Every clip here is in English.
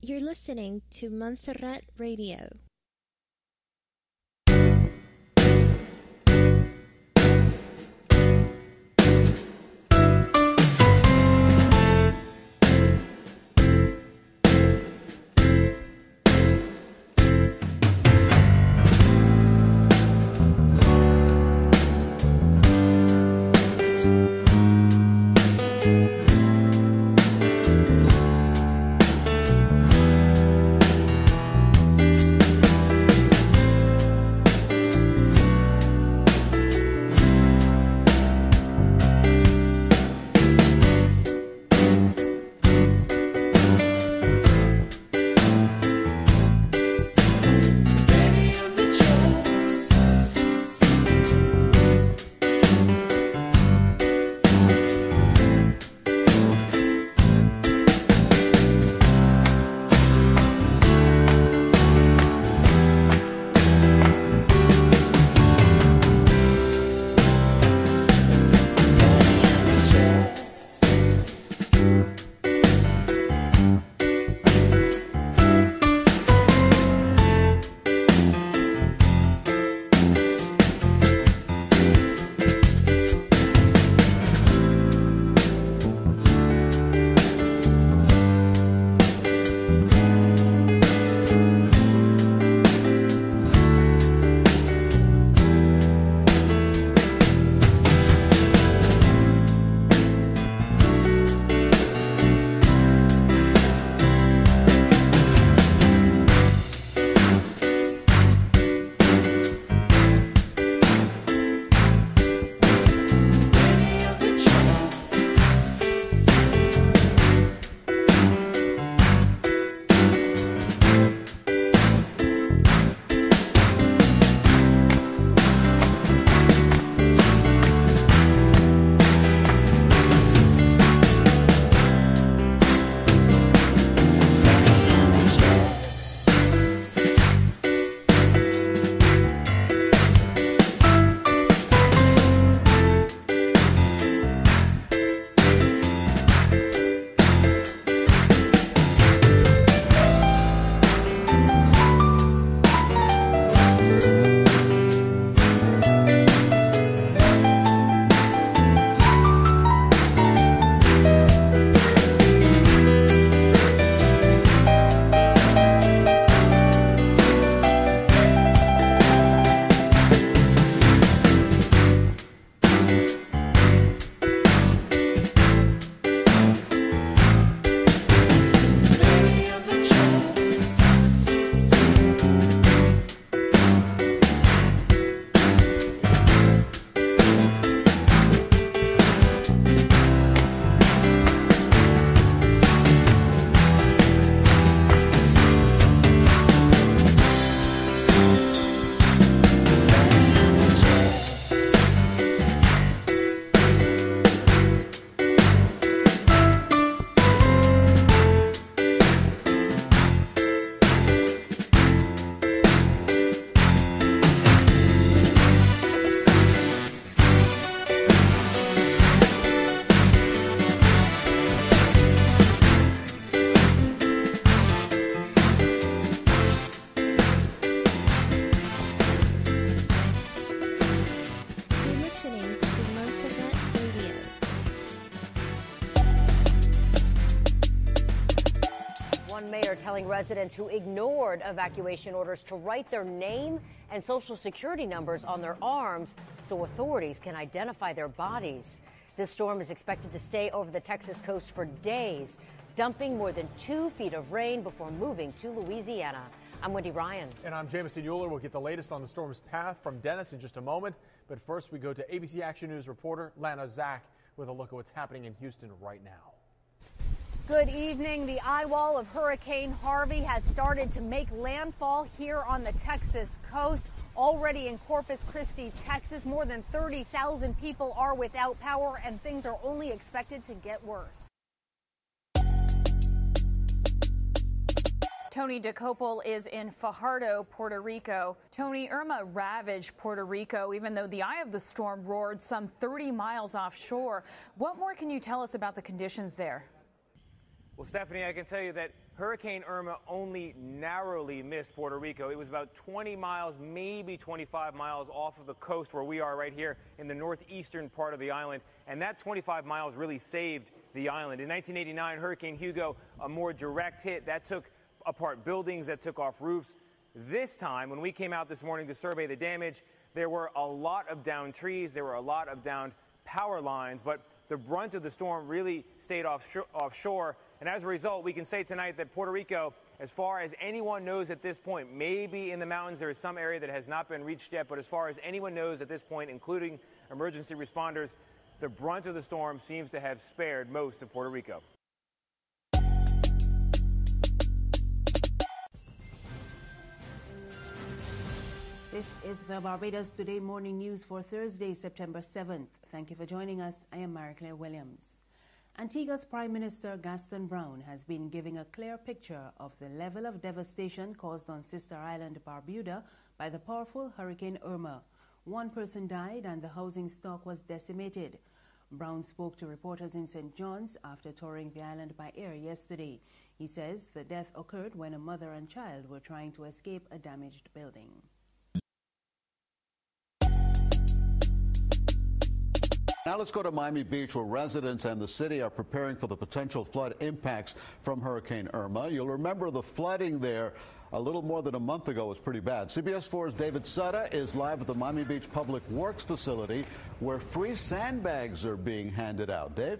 You're listening to Montserrat Radio. Telling residents who ignored evacuation orders to write their name and social security numbers on their arms so authorities can identify their bodies. This storm is expected to stay over the Texas coast for days, dumping more than 2 feet of rain before moving to Louisiana. I'm Wendy Ryan. And I'm Jamison Euler. We'll get the latest on the storm's path from Dennis in just a moment. But first, we go to ABC Action News reporter Lana Zach with a look at what's happening in Houston right now. Good evening. The eye wall of Hurricane Harvey has started to make landfall here on the Texas coast. Already in Corpus Christi, Texas, more than 30,000 people are without power, and things are only expected to get worse. Tony DeCopel is in Fajardo, Puerto Rico. Tony, Irma ravaged Puerto Rico, even though the eye of the storm roared some 30 miles offshore. What more can you tell us about the conditions there? Well, Stephanie, I can tell you that Hurricane Irma only narrowly missed Puerto Rico. It was about 20 miles, maybe 25 miles off of the coast where we are right here in the northeastern part of the island. And that 25 miles really saved the island. In 1989, Hurricane Hugo, a more direct hit, that took apart buildings, that took off roofs. This time, when we came out this morning to survey the damage, there were a lot of downed trees, there were a lot of downed power lines, but the brunt of the storm really stayed offshore. And as a result, we can say tonight that Puerto Rico, as far as anyone knows at this point, maybe in the mountains there is some area that has not been reached yet, but as far as anyone knows at this point, including emergency responders, the brunt of the storm seems to have spared most of Puerto Rico. This is the Barbados Today Morning News for Thursday, September 7th. Thank you for joining us. I am Mary-Claire Williams. Antigua's Prime Minister Gaston Brown has been giving a clear picture of the level of devastation caused on sister island Barbuda by the powerful Hurricane Irma. One person died and the housing stock was decimated. Brown spoke to reporters in St. John's after touring the island by air yesterday. He says the death occurred when a mother and child were trying to escape a damaged building. Now let's go to Miami Beach, where residents and the city are preparing for the potential flood impacts from Hurricane Irma. You'll remember the flooding there a little more than a month ago was pretty bad. CBS 4's David Sutta is live at the Miami Beach Public Works facility, where free sandbags are being handed out. Dave?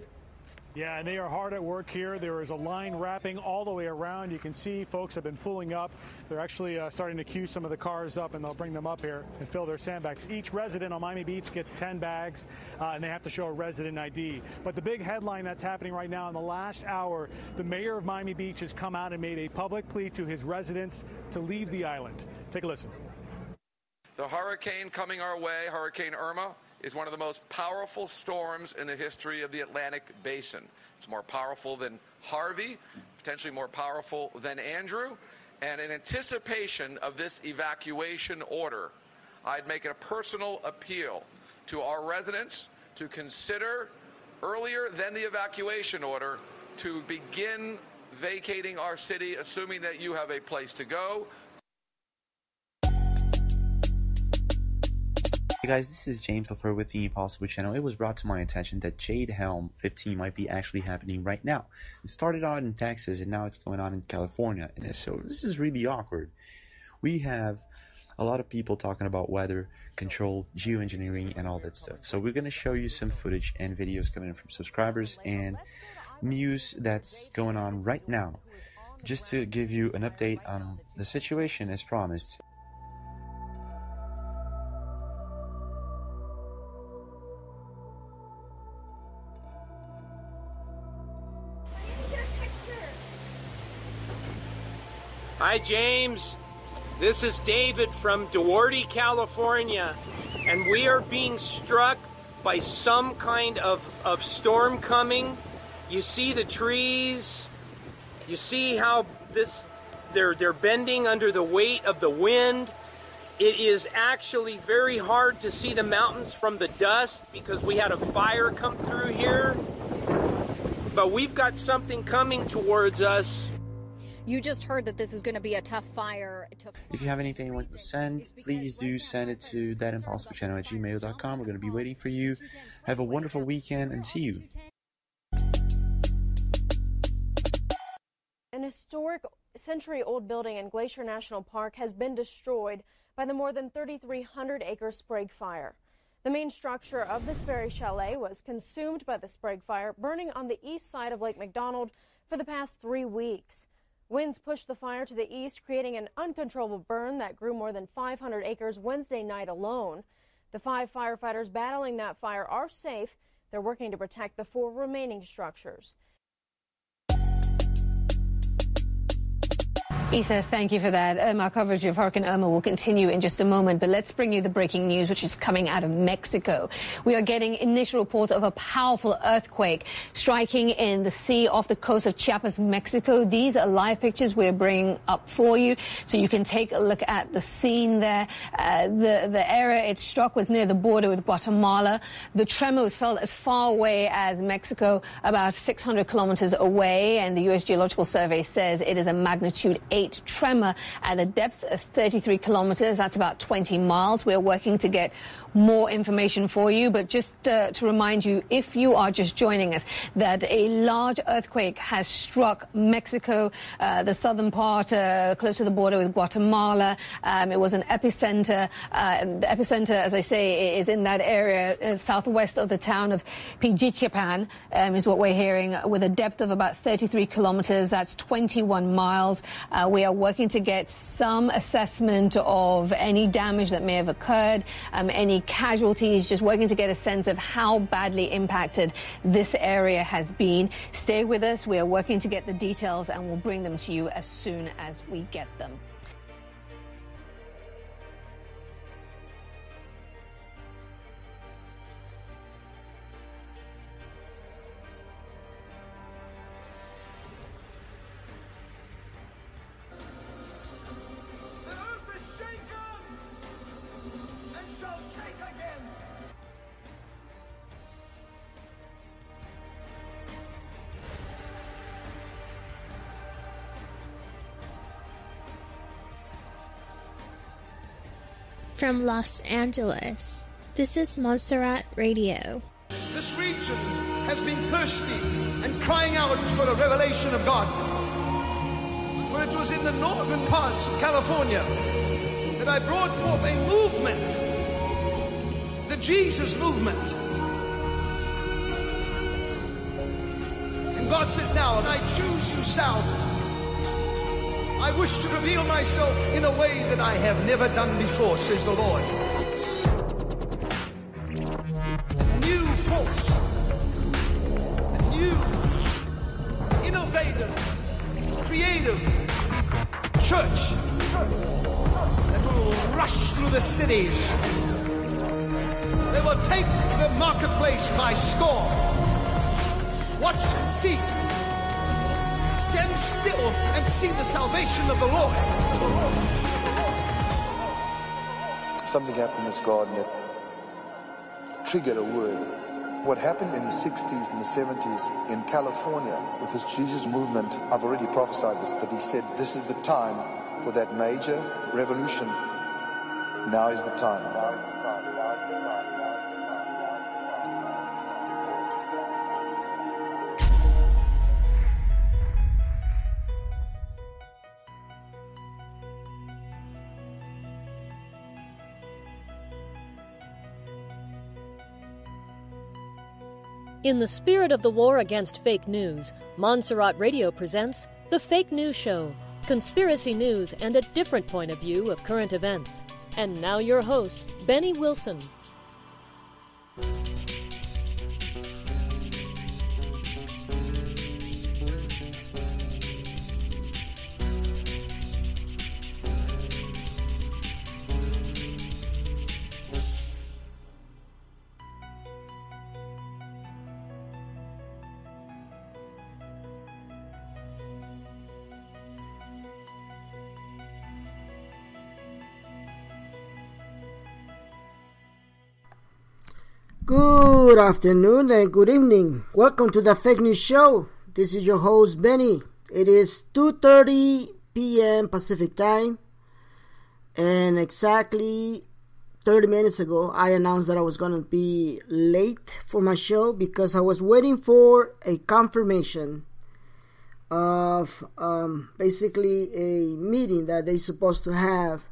Yeah, and they are hard at work here. There is a line wrapping all the way around. You can see folks have been pulling up. They're actually starting to queue some of the cars up, and they'll bring them up here and fill their sandbags. Each resident on Miami Beach gets 10 bags, and they have to show a resident ID. But the big headline that's happening right now, in the last hour, the mayor of Miami Beach has come out and made a public plea to his residents to leave the island. Take a listen. The hurricane coming our way, Hurricane Irma, is one of the most powerful storms in the history of the Atlantic Basin. It's more powerful than Harvey, potentially more powerful than Andrew. And in anticipation of this evacuation order, I'd make a personal appeal to our residents to consider, earlier than the evacuation order, to begin vacating our city, assuming that you have a place to go. Hey guys, this is James Buffer with the Impossible Channel. It was brought to my attention that Jade Helm 15 might be actually happening right now. It started out in Texas and now it's going on in California. And so this is really awkward. We have a lot of people talking about weather control, geoengineering, and all that stuff. So we're going to show you some footage and videos coming in from subscribers and news that's going on right now, just to give you an update on the situation as promised. Hi, James. This is David from Duarte, California, and we are being struck by some kind of storm coming. You see the trees. You see how they're bending under the weight of the wind. It is actually very hard to see the mountains from the dust because we had a fire come through here. But we've got something coming towards us. You just heard that this is going to be a tough fire. If you have anything you want to send, please do send it to thatimpossiblechannel@gmail.com. We're going to be waiting for you. Have a wonderful weekend and see you. An historic century-old building in Glacier National Park has been destroyed by the more than 3,300-acre Sprague Fire. The main structure of the Sperry Chalet was consumed by the Sprague Fire, burning on the east side of Lake McDonald for the past 3 weeks. Winds pushed the fire to the east, creating an uncontrollable burn that grew more than 500 acres Wednesday night alone. The 5 firefighters battling that fire are safe. They're working to protect the 4 remaining structures. Isa, thank you for that. Our coverage of Hurricane Irma will continue in just a moment, but let's bring you the breaking news, which is coming out of Mexico. We are getting initial reports of a powerful earthquake striking in the sea off the coast of Chiapas, Mexico. These are live pictures we're bringing up for you, so you can take a look at the scene there. The area it struck was near the border with Guatemala. The tremor was felt as far away as Mexico, about 600 kilometers away, and the U.S. Geological Survey says it is a magnitude 8 tremor at a depth of 33 kilometers. That's about 20 miles. We're working to get more information for you, but just to remind you, if you are just joining us, that a large earthquake has struck Mexico, the southern part, close to the border with Guatemala. It was an epicenter. The epicenter, as I say, is in that area southwest of the town of Pijichipan, is what we're hearing, with a depth of about 33 kilometers. That's 21 miles. We are working to get some assessment of any damage that may have occurred, any casualties, just working to get a sense of how badly impacted this area has been. Stay with us. We are working to get the details, and we'll bring them to you as soon as we get them. From Los Angeles, this is Montserrat Radio. This region has been thirsty and crying out for a revelation of God. For it was in the northern parts of California that I brought forth a movement, the Jesus movement. And God says, now, I choose you south. I wish to reveal myself in a way that I have never done before, says the Lord. A new force, a new, innovative, creative church that will rush through the cities. They will take the marketplace by storm. Watch and see. Stand still and see the salvation of the Lord. Something happened in this garden that triggered a word. What happened in the 60s and the 70s in California with this Jesus movement, I've already prophesied this, but he said this is the time for that major revolution. Now is the time. In the spirit of the war against fake news, Montserrat Radio presents The Fake News Show, conspiracy news and a different point of view of current events. And now your host, Benny Wilson. Good afternoon and good evening. Welcome to the Fake News Show. This is your host, Benny. It is 2:30 p.m. Pacific Time. And exactly 30 minutes ago, I announced that I was going to be late for my show because I was waiting for a confirmation of basically a meeting that they're supposed to have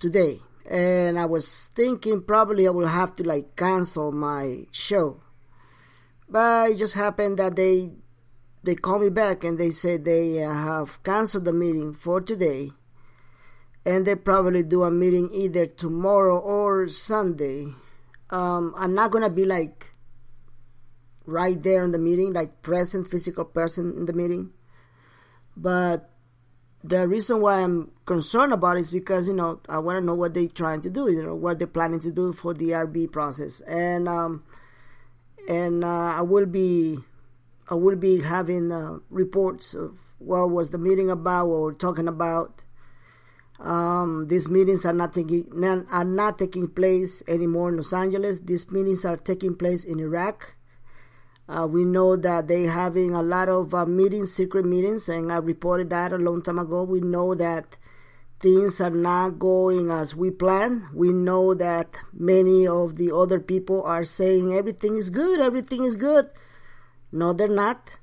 today. And I was thinking probably I will have to cancel my show. But it just happened that they called me back and they said they have canceled the meeting for today. And they probably do a meeting either tomorrow or Sunday. I'm not going to be right there in the meeting, present, physical person in the meeting. But the reason why I'm concerned about it is because, I want to know what they're trying to do, what they're planning to do for the RB process. And I will be having reports of what was the meeting about, what we're talking about. These meetings are not taking place anymore in Los Angeles. These meetings are taking place in Iraq. We know that they're having a lot of meetings, secret meetings, and I reported that a long time ago. We know that things are not going as we planned. We know that many of the other people are saying everything is good, everything is good. No, they're not.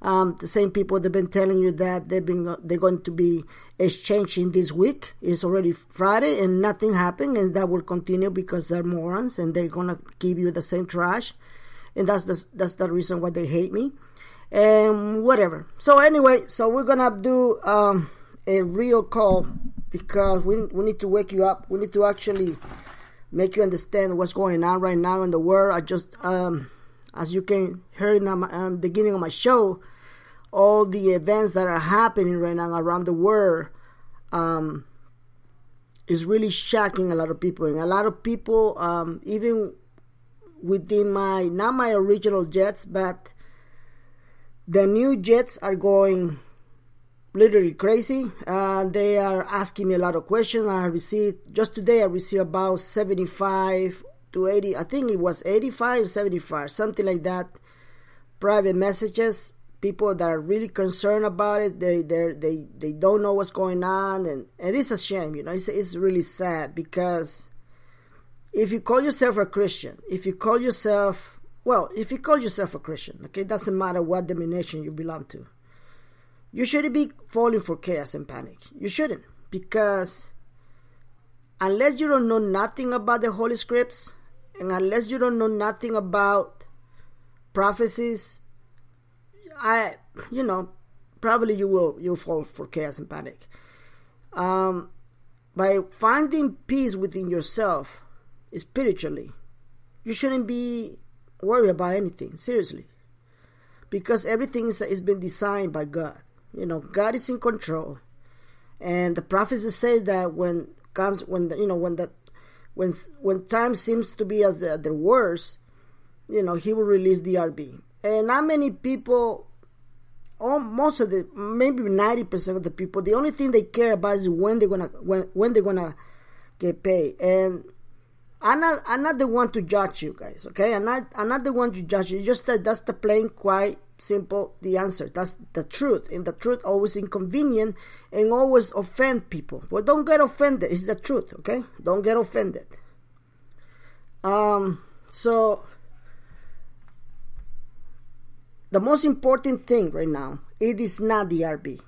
The same people that have been telling you that they're going to be exchanging this week. It's already Friday and nothing happened, and that will continue because they're morons and they're going to give you the same trash. And that's the reason why they hate me. And whatever. So anyway, we're going to do a real call because we need to wake you up. We need to actually make you understand what's going on right now in the world. I just, as you can hear in the beginning of my show, all the events that are happening right now around the world is really shocking a lot of people. And a lot of people, even within not my original jets, but the new jets are going literally crazy. They are asking me a lot of questions. Just today I received about 75 to 80, I think it was 85, 75, something like that, private messages. People that are really concerned about it. They don't know what's going on, and it's a shame. It's really sad because if you call yourself a Christian, if you call yourself a Christian, okay, it doesn't matter what denomination you belong to, you shouldn't be falling for chaos and panic. You shouldn't, because unless you don't know nothing about the Holy Scripts, and unless you don't know nothing about prophecies, probably you'll fall for chaos and panic. By finding peace within yourself, spiritually, you shouldn't be worried about anything, seriously, because everything is been designed by God. God is in control, and the prophecies say that when time seems to be as the worst, He will release the RB. And not many people, maybe 90% of the people, the only thing they care about is when they're gonna get paid. And I'm not the one to judge you guys, okay? I'm not the one to judge you. Just that's the plain, quite simple, the answer. That's the truth, and the truth always inconvenient and always offend people. Well, don't get offended. It's the truth, okay? Don't get offended. So the most important thing right now, it is not the RB.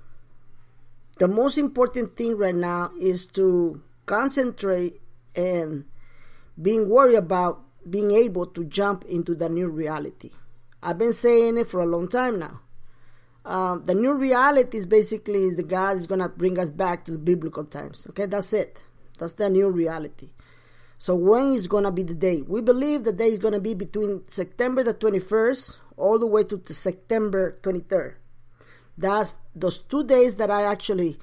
The most important thing right now is to concentrate and being worried about being able to jump into the new reality. I've been saying it for a long time now. The new reality is basically the God is going to bring us back to the biblical times. Okay, that's it. That's the new reality. So when is going to be the day? We believe the day is going to be between September the 21st all the way to the September 23rd. That's those 2 days that I actually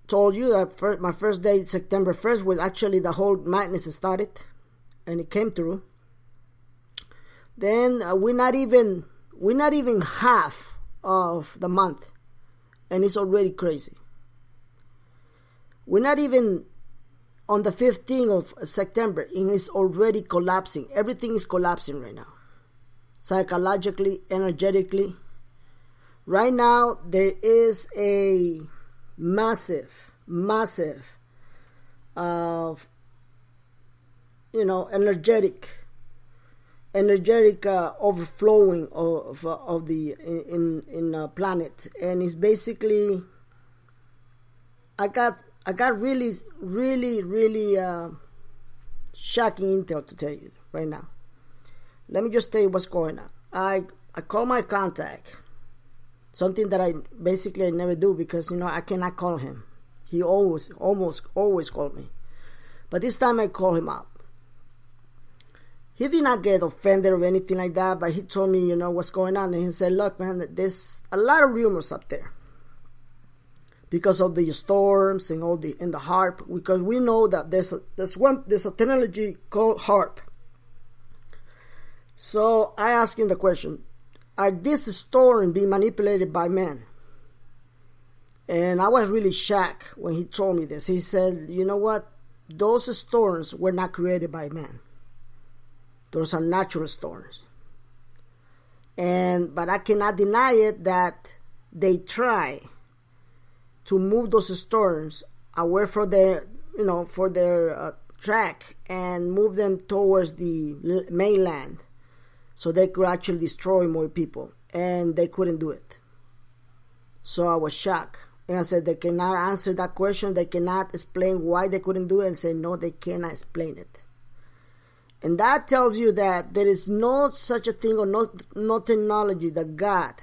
told you that my first day, September 1st, was actually the whole madness started, and it came through. Then we're not even half of the month, and it's already crazy. We're not even on the 15th of September, and it's already collapsing. Everything is collapsing right now, psychologically, energetically. Right now, there is a massive, energetic overflowing of the planet, and it's basically I got really shocking intel to tell you right now. Let me just tell you what's going on. I call my contact. Something that I never do because, I cannot call him. He almost always called me. But this time I call him up. He did not get offended or anything like that, but he told me, what's going on. And he said, look, man, there's a lot of rumors up there. because of the storms and the HAARP, because we know that there's a technology called HAARP. So I asked him the question, are these storms being manipulated by men? And I was really shocked when he told me this. He said, you know what? Those storms were not created by man. Those are natural storms. But I cannot deny it that they try to move those storms away from their track and move them towards the mainland, so they could actually destroy more people, and they couldn't do it. So I was shocked, and I said they cannot answer that question. They cannot explain why they couldn't do it, and say no, they cannot explain it. And that tells you that there is no such a thing, or no technology that God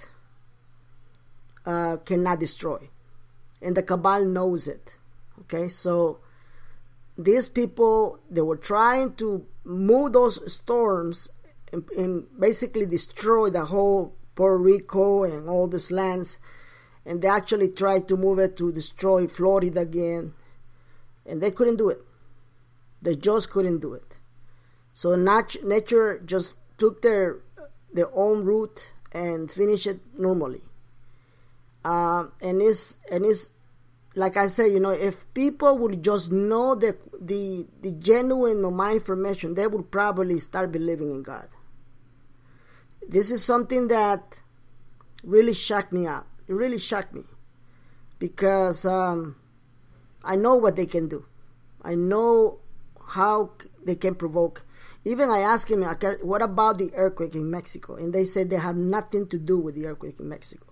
cannot destroy. And the Cabal knows it. Okay, so these people, they were trying to move those storms and basically destroy the whole Puerto Rico and all these lands. And they actually tried to move it to destroy Florida again. And they couldn't do it. They just couldn't do it. So nature just took their own route and finished it normally. And it's like I say, if people would just know the genuine of my information, they would probably start believing in God. This is something that really shocked me up. It really shocked me, because I know what they can do. I know how they can provoke. Even I asked him, what about the earthquake in Mexico? And they said they have nothing to do with the earthquake in Mexico.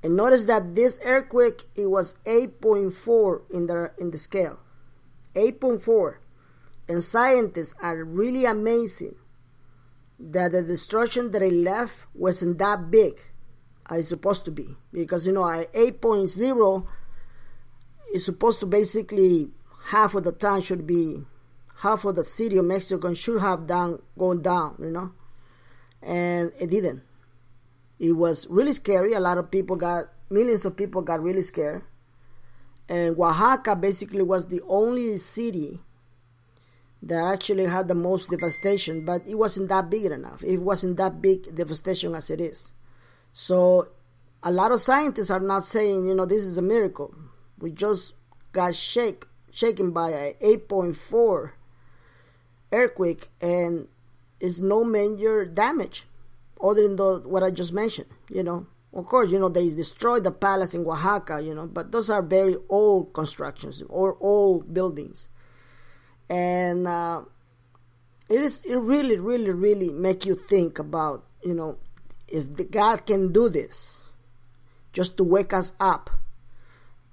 And notice that this earthquake, it was 8.4 in the scale. 8.4. And scientists are really amazing that the destruction that it left wasn't that big as it's supposed to be. Because, 8.0 is supposed to basically half of the town should be, half of the city of Mexico should have gone down, And it didn't. It was really scary. Millions of people got really scared. And Oaxaca basically was the only city that actually had the most devastation, but it wasn't that big enough. It wasn't that big devastation as it is. So a lot of scientists are not saying, this is a miracle. We just got shaken by a 8.4 earthquake, and it's no major damage other than what I just mentioned. Of course, they destroyed the palace in Oaxaca, but those are very old constructions or old buildings. And it really, really, really make you think about, if God can do this just to wake us up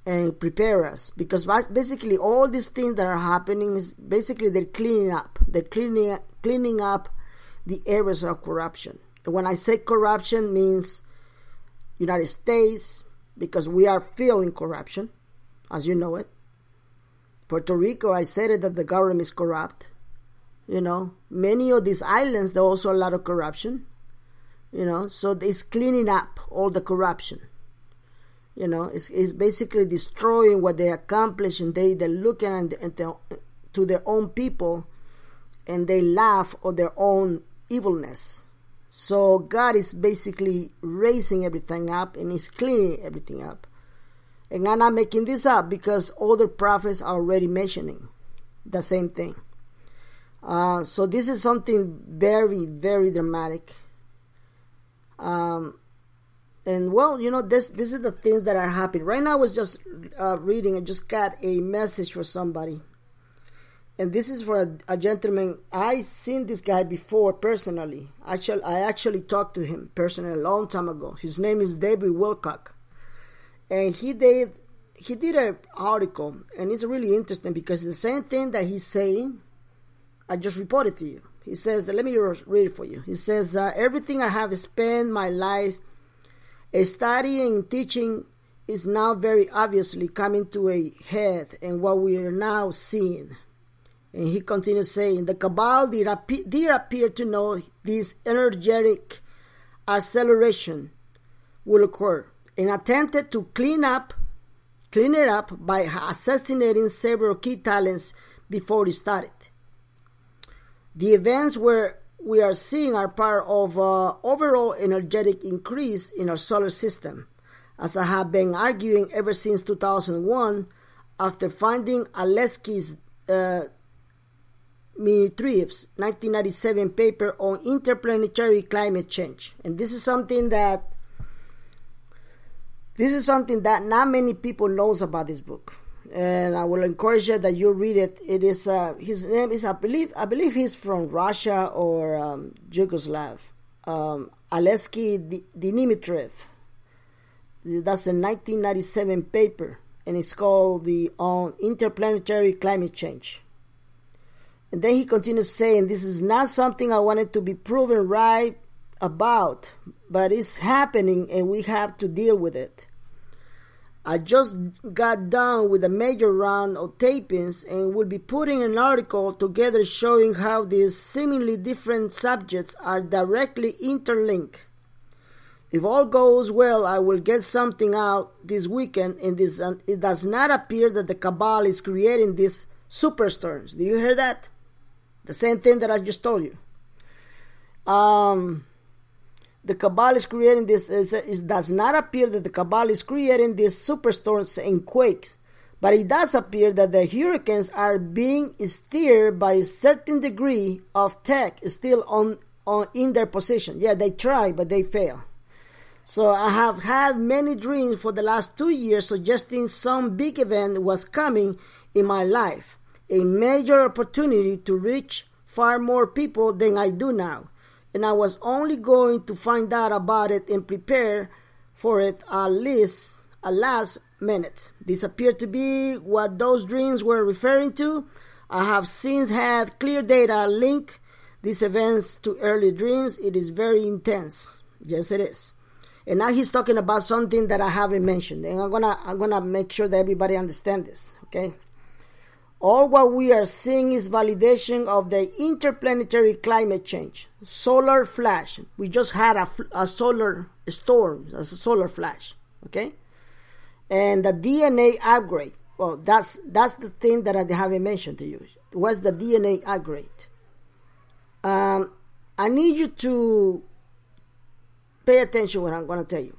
and prepare us. Because basically all these things that are happening is basically they're cleaning up. They're cleaning up the areas of corruption. And when I say corruption, means United States, because we are feeling corruption, as you know it. Puerto Rico, I said it, that the government is corrupt. Many of these islands, there's also a lot of corruption. So it's cleaning up all the corruption. It's basically destroying what they accomplish, and they're looking to their own people, and they laugh at their own evilness. So God is basically raising everything up, and He's cleaning everything up. And I'm not making this up, because other prophets are already mentioning the same thing. So this is something very, very dramatic. And well, this is the things that are happening. Right now I was just reading, I just got a message for somebody. And this is for a gentleman. I seen this guy before personally. I actually talked to him personally a long time ago. His name is David Wilcock. And he did an article, and it's really interesting because the same thing that he's saying, I just reported to you. He says, let me read it for you. He says, everything I have spent my life studying and teaching is now very obviously coming to a head, and what we are now seeing. And he continues saying, the Cabal did appear to know this energetic acceleration will occur. and attempted to clean it up by assassinating several key talents before it started. The events we are seeing are part of an overall energetic increase in our solar system, as I have been arguing ever since 2001 after finding Aleksey's Minitrev's 1997 paper on interplanetary climate change. And this is something that not many people knows about this book. And I will encourage you that you read it. It is his name is I believe he's from Russia or Yugoslav. Aleksey Dimitrov. That's a 1997 paper, and it's called on interplanetary climate change. And then he continues saying, this is not something I wanted to be proven right about, but it's happening and we have to deal with it. I just got done with a major round of tapings and will be putting an article together showing how these seemingly different subjects are directly interlinked. If all goes well, I will get something out this weekend, and it does not appear that the cabal is creating these superstorms. Do you hear that? The same thing that I just told you. The cabal is creating this. It does not appear that the cabal is creating these superstorms and quakes, but it does appear that the hurricanes are being steered by a certain degree of tech still in their position. Yeah, they try, but they fail. So I have had many dreams for the last 2 years suggesting some big event was coming in my life, a major opportunity to reach far more people than I do now. And I was only going to find out about it and prepare for it at last minute. This appeared to be what those dreams were referring to. I have since had clear data link these events to early dreams. It is very intense. Yes, it is. And now he's talking about something that I haven't mentioned, and I'm gonna make sure that everybody understands this. Okay. All what we are seeing is validation of the interplanetary climate change. Solar flash. We just had a solar storm, a solar flash. Okay? And the DNA upgrade. Well, that's the thing that I haven't mentioned to you. What's the DNA upgrade? I need you to pay attention to what I'm going to tell you.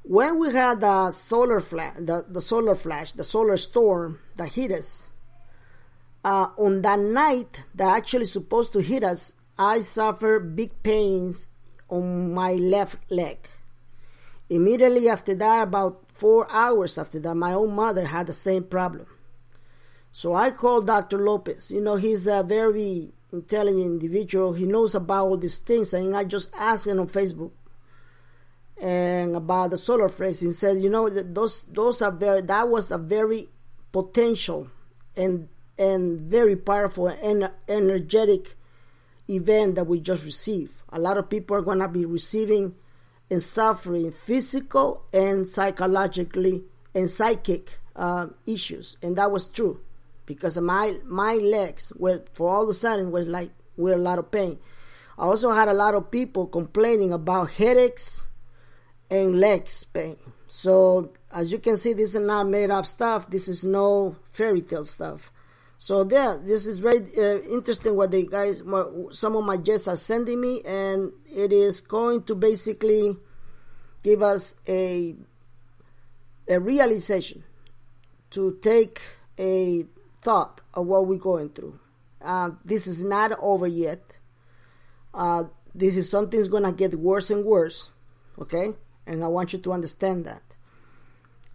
When we had the solar flash, the solar storm that hit us, on that night that actually supposed to hit us, I suffered big pains on my left leg. Immediately after that, about 4 hours after that, my own mother had the same problem. So I called Dr. Lopez. You know, he's a very intelligent individual. He knows about all these things, and I just asked him on Facebook and about the solar flash. He said, you know, that was a very potential and very powerful and energetic event that we just received. A lot of people are going to be receiving and suffering physical and psychologically and psychic issues, and that was true because my legs were, for all of a sudden, were a lot of pain. I also had a lot of people complaining about headaches and legs pain. So as you can see, this is not made up stuff. This is no fairy tale stuff. So yeah, this is very interesting what some of my guests are sending me, and it is going to basically give us a realization to take a thought of what we're going through. This is not over yet. This is something's gonna get worse and worse. Okay, and I want you to understand that.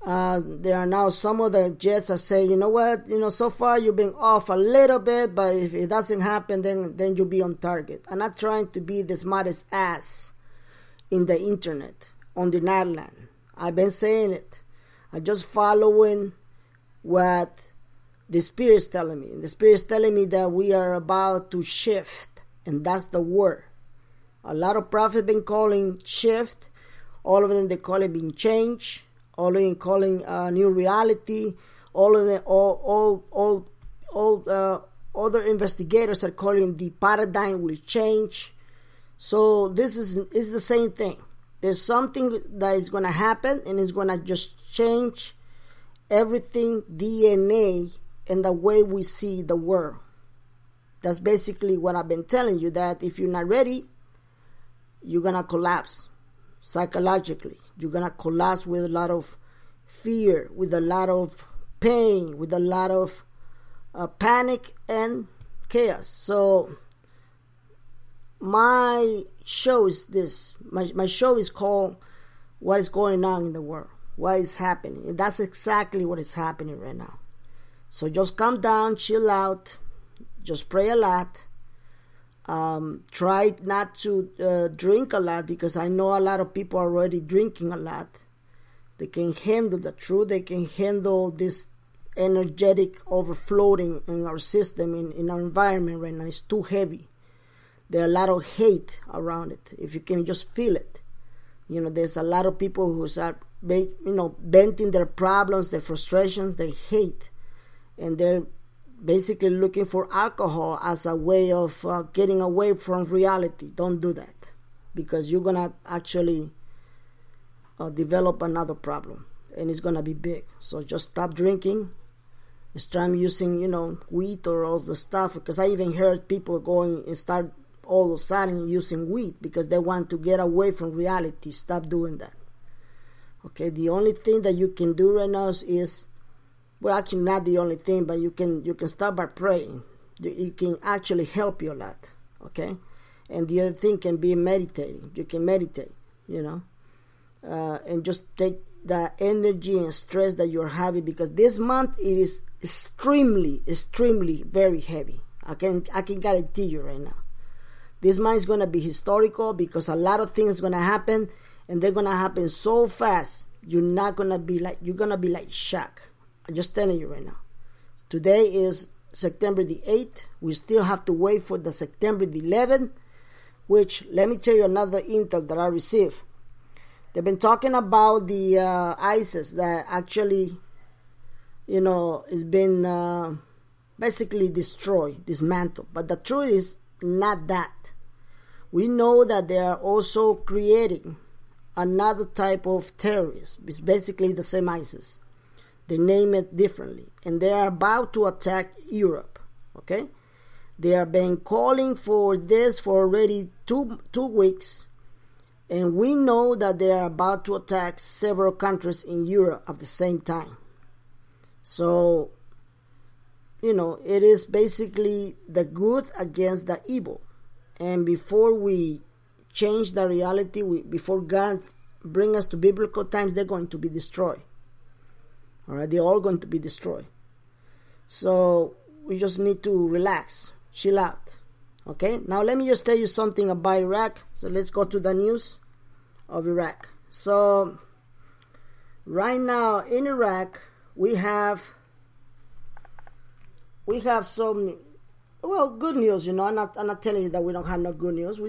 There are now some of the jets that say, you know what, so far you've been off a little bit, but if it doesn't happen, then you'll be on target. I'm not trying to be the smartest ass in the internet, on the Nightland. I've been saying it. I'm just following what the Spirit's telling me. The Spirit's telling me that we are about to shift, and that's the word. A lot of prophets been calling shift. All of them, they call it being change. All of them calling new reality. All of them, all other investigators are calling the paradigm will change. So this is the same thing. There's something that is going to happen, and it's going to just change everything, DNA, and the way we see the world. That's basically what I've been telling you, that if you're not ready, you're going to collapse psychologically. You're going to collapse with a lot of fear, with a lot of pain, with a lot of panic and chaos. So my show is this. My show is called What is Going On in the World? What is happening? And that's exactly what is happening right now. So just calm down, chill out, just pray a lot. Try not to drink a lot, because I know a lot of people are already drinking a lot. They can handle the truth. They can handle this energetic overflowing in our system, in our environment right now. It's too heavy. There are a lot of hate around it. If you can just feel it. There's a lot of people who are, venting their problems, their frustrations, they hate. And they're basically looking for alcohol as a way of getting away from reality. Don't do that, because you're going to actually develop another problem, and it's going to be big. So just stop drinking. Start using, wheat or all the stuff, because I even heard people going and start all of a sudden using wheat because they want to get away from reality. Stop doing that. Okay, the only thing that you can do right now is, well, actually not the only thing, but you can start by praying. It can actually help you a lot. Okay, and the other thing can be meditating. You can meditate, and just take the energy and stress that you're having, because this month it is extremely very heavy. I can guarantee you right now. This month is going to be historical, because a lot of things are going to happen, and they're going to happen so fast. You're going to be like shocked. I'm just telling you right now. Today is September the 8th. We still have to wait for the September the 11th, which, let me tell you another intel that I received. They've been talking about the ISIS that actually, has been basically destroyed, dismantled. But the truth is not that. We know that they are also creating another type of terrorist. It's basically the same ISIS. They name it differently. And they are about to attack Europe. Okay? They have been calling for this for already two weeks. And we know that they are about to attack several countries in Europe at the same time. So, it is basically the good against the evil. And before we change the reality, before God bring us to biblical times, they're going to be destroyed. All right, they're all going to be destroyed. So we just need to relax, chill out. Okay, now let me just tell you something about Iraq. So let's go to the news of Iraq. So right now in Iraq, we have some, good news. I'm not telling you that we don't have no good news.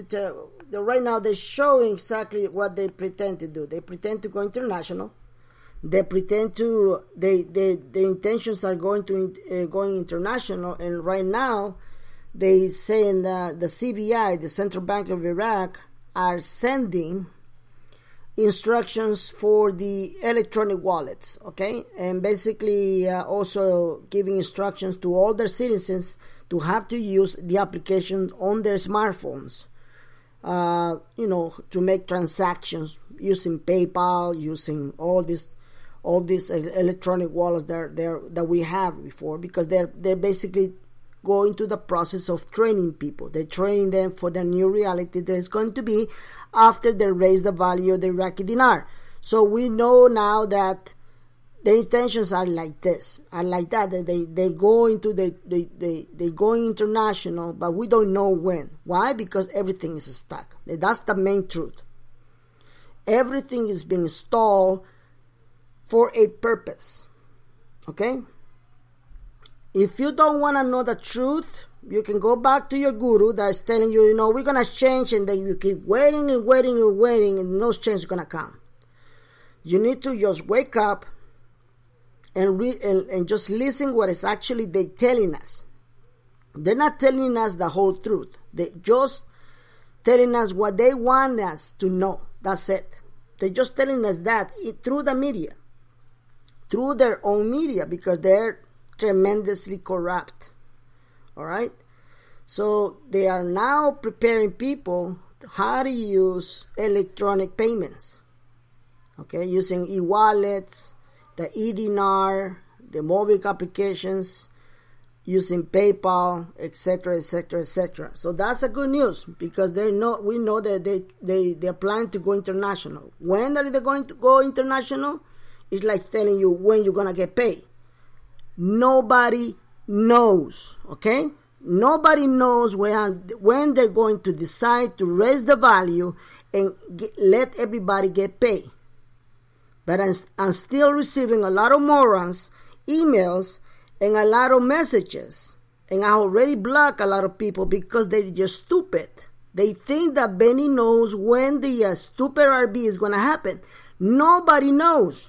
Right now they're showing exactly what they pretend to do. They pretend to go international. They pretend to their intentions are going international, and right now they saying that the CBI, the Central Bank of Iraq, are sending instructions for the electronic wallets, okay, and basically also giving instructions to all their citizens to have to use the application on their smartphones, to make transactions using PayPal, using all these electronic wallets that we have before, because they're basically going through the process of training people. They're training them for the new reality that is going to be after they raise the value of the Iraqi dinar. So we know now that the intentions are like this, are like that. They go international, but we don't know when. Why? Because everything is stuck. That's the main truth. Everything is being stalled for a purpose. Okay? If you don't want to know the truth, you can go back to your guru that is telling you, we're going to change, and then you keep waiting and waiting and waiting, and no change is going to come. You need to just wake up and read and just listen what is actually they telling us. They're not telling us the whole truth. They just telling us what they want us to know. That's it. They're just telling us that through the media, through their own media, because they're tremendously corrupt. All right? So they are now preparing people how to use electronic payments. Okay, using e-wallets, the e-dinar, the mobile applications, using PayPal, etc., etc., etc. So that's a good news, because we know that they're planning to go international. When are they going to go international? It's like telling you when you're going to get paid. Nobody knows, okay? Nobody knows when they're going to decide to raise the value and let everybody get paid. But I'm still receiving a lot of morons, emails, and a lot of messages. And I already blocked a lot of people because they're just stupid. They think that Benny knows when the stupid RB is going to happen. Nobody knows.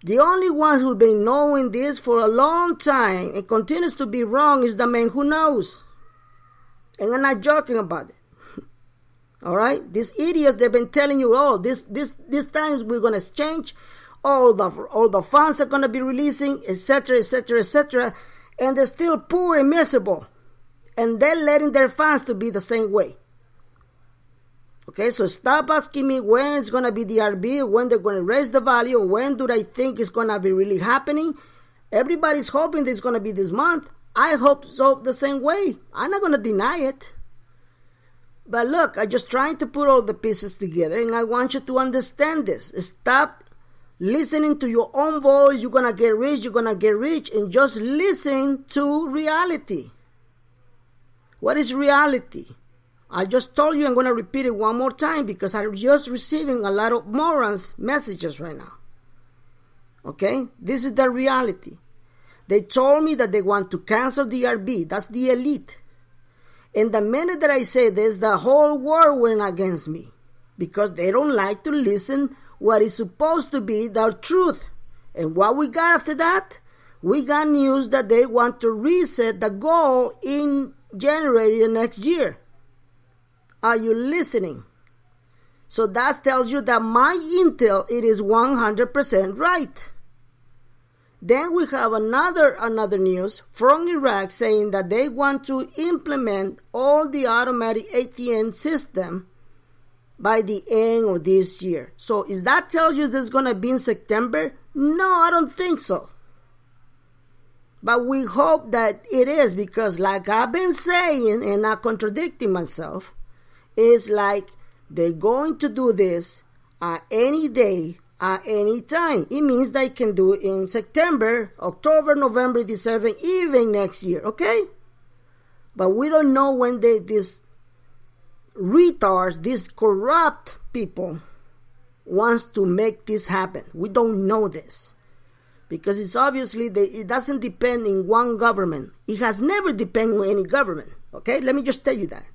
The only one who's been knowing this for a long time and continues to be wrong is the man who knows. And I'm not joking about it. All right? These idiots, they've been telling you, oh, this time we're going to exchange. All the funds are going to be releasing, etc., etc., etc. And they're still poor and miserable. And they're letting their funds to be the same way. Okay, so stop asking me when it's going to be the RB, when they're going to raise the value, when do I think it's going to be really happening. Everybody's hoping it's going to be this month. I hope so the same way. I'm not going to deny it. But look, I'm just trying to put all the pieces together, and I want you to understand this. Stop listening to your own voice. You're going to get rich, and just listen to reality. What is reality? I just told you, I'm going to repeat it one more time because I'm just receiving a lot of morons messages right now. Okay? This is the reality. They told me that they want to cancel the RB. That's the elite. And the minute that I say this, the whole world went against me because they don't like to listen what is supposed to be the truth. And what we got after that? We got news that they want to reset the goal in January the next year. Are you listening? So that tells you that my intel, it is 100% right. Then we have another news from Iraq saying that they want to implement all the automatic ATM system by the end of this year. So is that tell you this is going to be in September? No, I don't think so. But we hope that it is, because like I've been saying and not contradicting myself, it's like they're going to do this at any day, at any time. It means they can do it in September, October, November, December, even next year, okay? But we don't know when these retards, these corrupt people, wants to make this happen. We don't know this. Because it's obviously, it doesn't depend on one government. It has never depended on any government, okay? Let me just tell you that.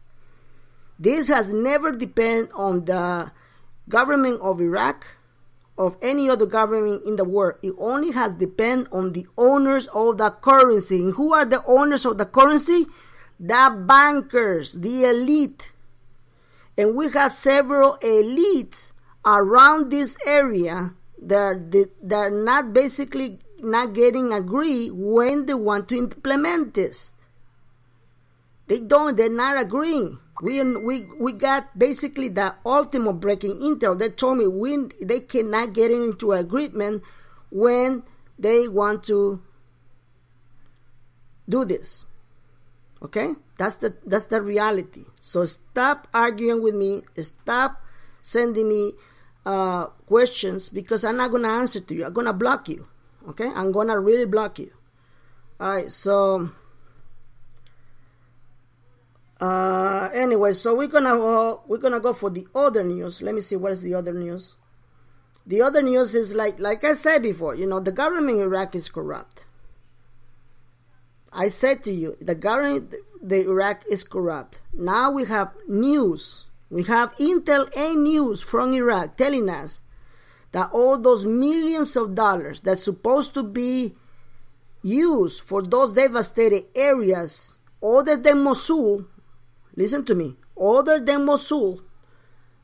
This has never depended on the government of Iraq, of any other government in the world. It only has depended on the owners of the currency. And who are the owners of the currency? The bankers, the elite. And we have several elites around this area that are not basically not getting agree when they want to implement this. They're not agreeing. We got basically the ultimate breaking intel. They told me they cannot get into agreement when they want to do this. Okay? That's the reality. So stop arguing with me. Stop sending me questions, because I'm not going to answer to you. I'm going to block you. Okay? I'm going to really block you. All right, so anyway, so we're gonna go for the other news. Let me see, what is the other news. The other news is like I said before, the government in Iraq is corrupt. I said to you, the government in Iraq is corrupt. Now we have news. We have intel and news from Iraq telling us that all those millions of dollars that's supposed to be used for those devastated areas other than Mosul, listen to me, other than Mosul,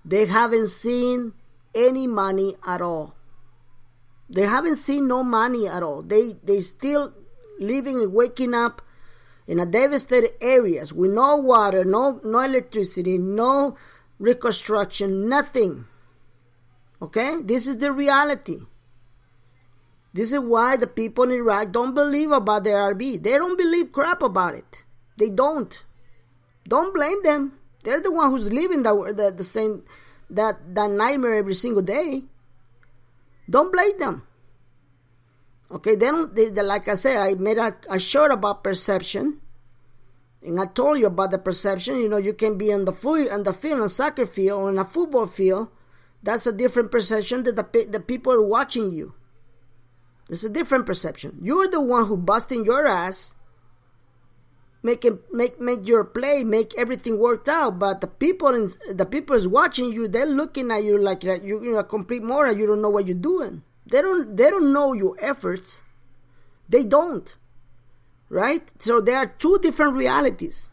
they haven't seen any money at all. They haven't seen no money at all. They still living and waking up in a devastated areas with no water, no electricity, no reconstruction, nothing. Okay? This is the reality. This is why the people in Iraq don't believe about the RB. They don't believe crap about it. They don't. Don't blame them. They're the one who's living the same that nightmare every single day. Don't blame them. Okay, they like I said, I made a short about perception, and I told you about the perception. You know, you can be on the field, on a soccer field, or on a football field. That's a different perception that the people are watching you. It's a different perception. You're the one who busting your ass, make your play, make everything worked out. But the people is watching you. They're looking at you like you're a complete moron. You don't know what you're doing. They don't know your efforts. They don't. Right? So there are two different realities.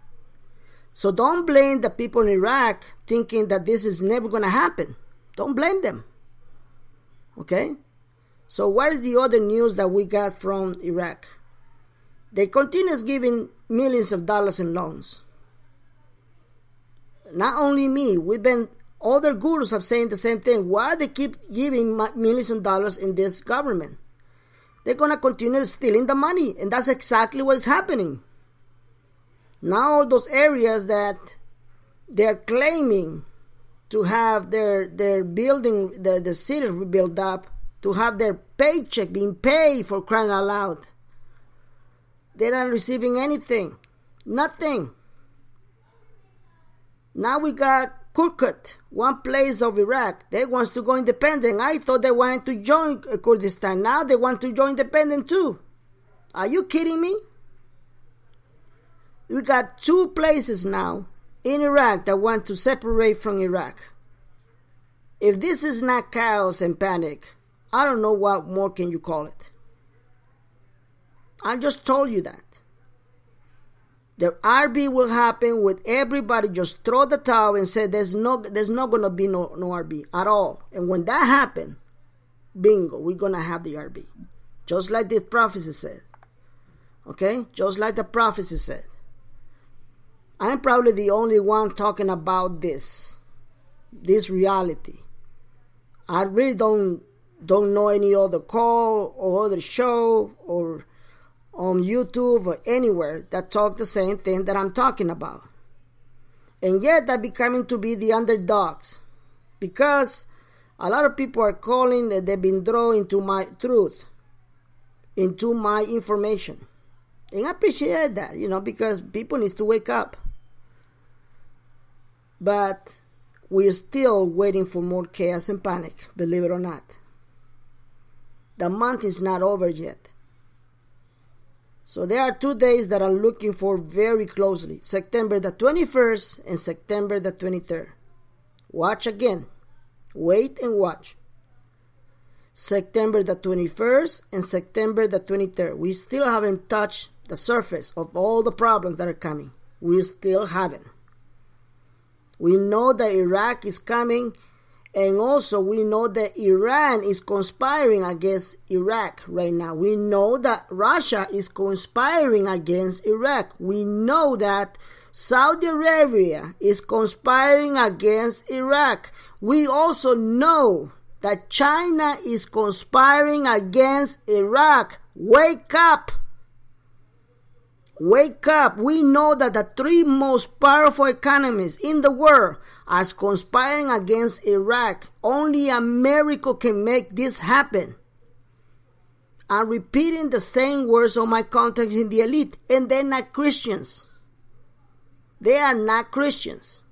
So don't blame the people in Iraq thinking that this is never going to happen. Don't blame them. Okay? So what is the other news that we got from Iraq? They continue giving millions of dollars in loans. Not only me, other gurus have saying the same thing. Why they keep giving millions of dollars in this government? They're going to continue stealing the money. And that's exactly what is happening. Now all those areas that they're claiming to have their building, the cities rebuilt up, to have their paycheck being paid, for crying out loud. They're not receiving anything. Nothing. Now we got Kirkuk, one place of Iraq. They want to go independent. I thought they wanted to join Kurdistan. Now they want to join independent too. Are you kidding me? We got two places now in Iraq that want to separate from Iraq. If this is not chaos and panic, I don't know what more can you call it. I just told you that. The RB will happen with everybody just throw the towel and say there's not going to be no RB at all. And when that happens, bingo, we're going to have the RB. Just like the prophecy said. Okay? Just like the prophecy said. I'm probably the only one talking about this reality. I really don't know any other call or other show or on YouTube or anywhere that talk the same thing that I'm talking about. And yet they're becoming to be the underdogs, because a lot of people are calling that they've been drawn into my truth, into my information. And I appreciate that, because people need to wake up. But we're still waiting for more chaos and panic, believe it or not. The month is not over yet. So there are 2 days that I'm looking for very closely. September the 21st and September the 23rd. Watch again. Wait and watch. September the 21st and September the 23rd. We still haven't touched the surface of all the problems that are coming. We still haven't. We know that Iraq is coming, and also we know that Iran is conspiring against Iraq right now. We know that Russia is conspiring against Iraq. We know that Saudi Arabia is conspiring against Iraq. We also know that China is conspiring against Iraq. Wake up! Wake up. We know that the three most powerful economies in the world are conspiring against Iraq. Only America can make this happen. I'm repeating the same words of my contacts in the elite, and they're not Christians. They are not Christians.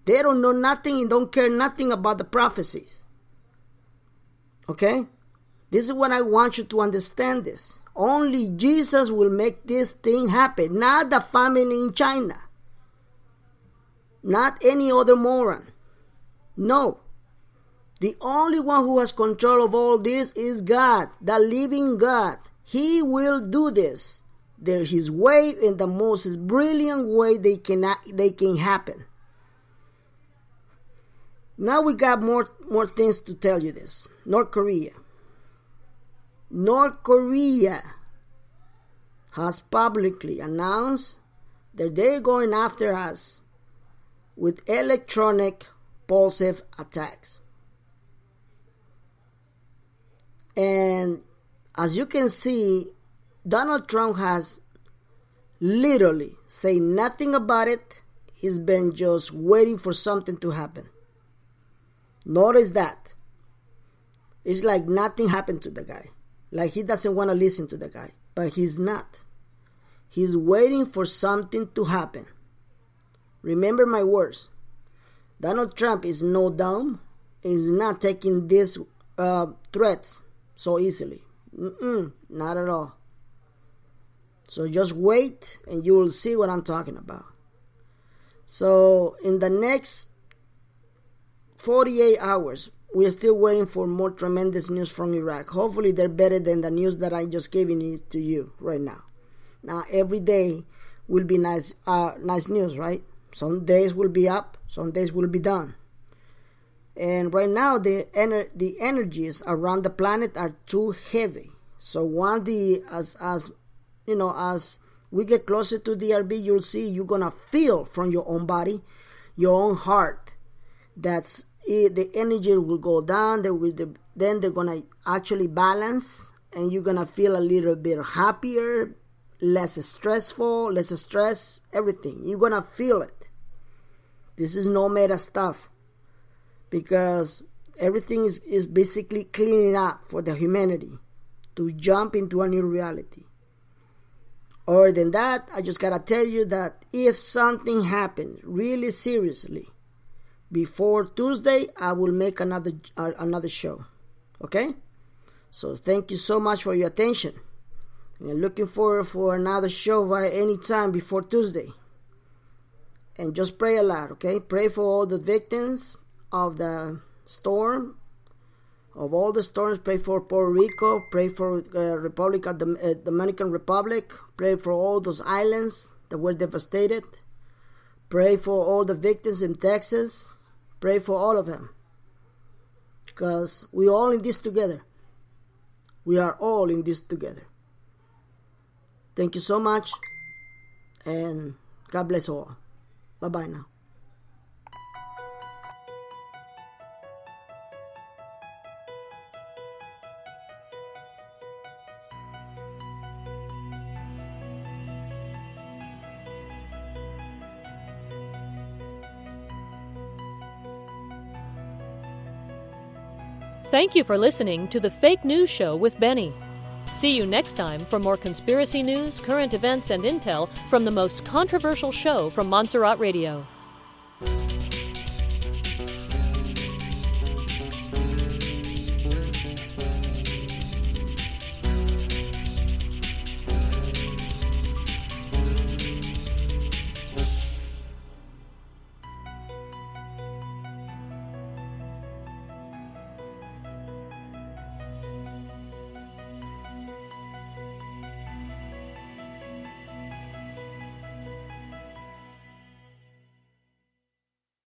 They don't know nothing and don't care nothing about the prophecies. Okay? This is what I want you to understand this. Only Jesus will make this thing happen, not the family in China. Not any other moron. No. The only one who has control of all this is God, the living God. He will do this. There's His way, in the most brilliant way they can happen. Now we got more things to tell you this. North Korea has publicly announced that they're going after us with electronic pulsive attacks. And as you can see, Donald Trump has literally said nothing about it. He's been just waiting for something to happen. Notice that. It's like nothing happened to the guy. Like he doesn't want to listen to the guy. But he's not. He's waiting for something to happen. Remember my words. Donald Trump is no dumb. He's not taking these threats so easily. Not at all. So just wait and you will see what I'm talking about. So in the next 48 hours, we're still waiting for more tremendous news from Iraq. Hopefully they're better than the news that I just giving it to you right now. Now every day will be nice news, right? Some days will be up, some days will be down. And right now the energies around the planet are too heavy. So as we get closer to the RB, you'll see you're gonna feel from your own body, your own heart, that's the energy will go down. Then they're gonna actually balance, and you're gonna feel a little bit happier, less stressful, less stress, everything. You're gonna feel it. This is no meta stuff, because everything is basically cleaning up for the humanity to jump into a new reality. Other than that, I just gotta tell you that if something happens really seriously before Tuesday, I will make another show. Okay? So thank you so much for your attention. And I'm looking forward for another show by any time before Tuesday. And just pray a lot, okay? Pray for all the victims of the storm, of all the storms. Pray for Puerto Rico. Pray for Dominican Republic. Pray for all those islands that were devastated. Pray for all the victims in Texas. Pray for all of them. Because we're all in this together. We are all in this together. Thank you so much. And God bless all. Bye-bye now. Thank you for listening to The Fake News Show with Benny. See you next time for more conspiracy news, current events, and intel from the most controversial show from Montserrat Radio.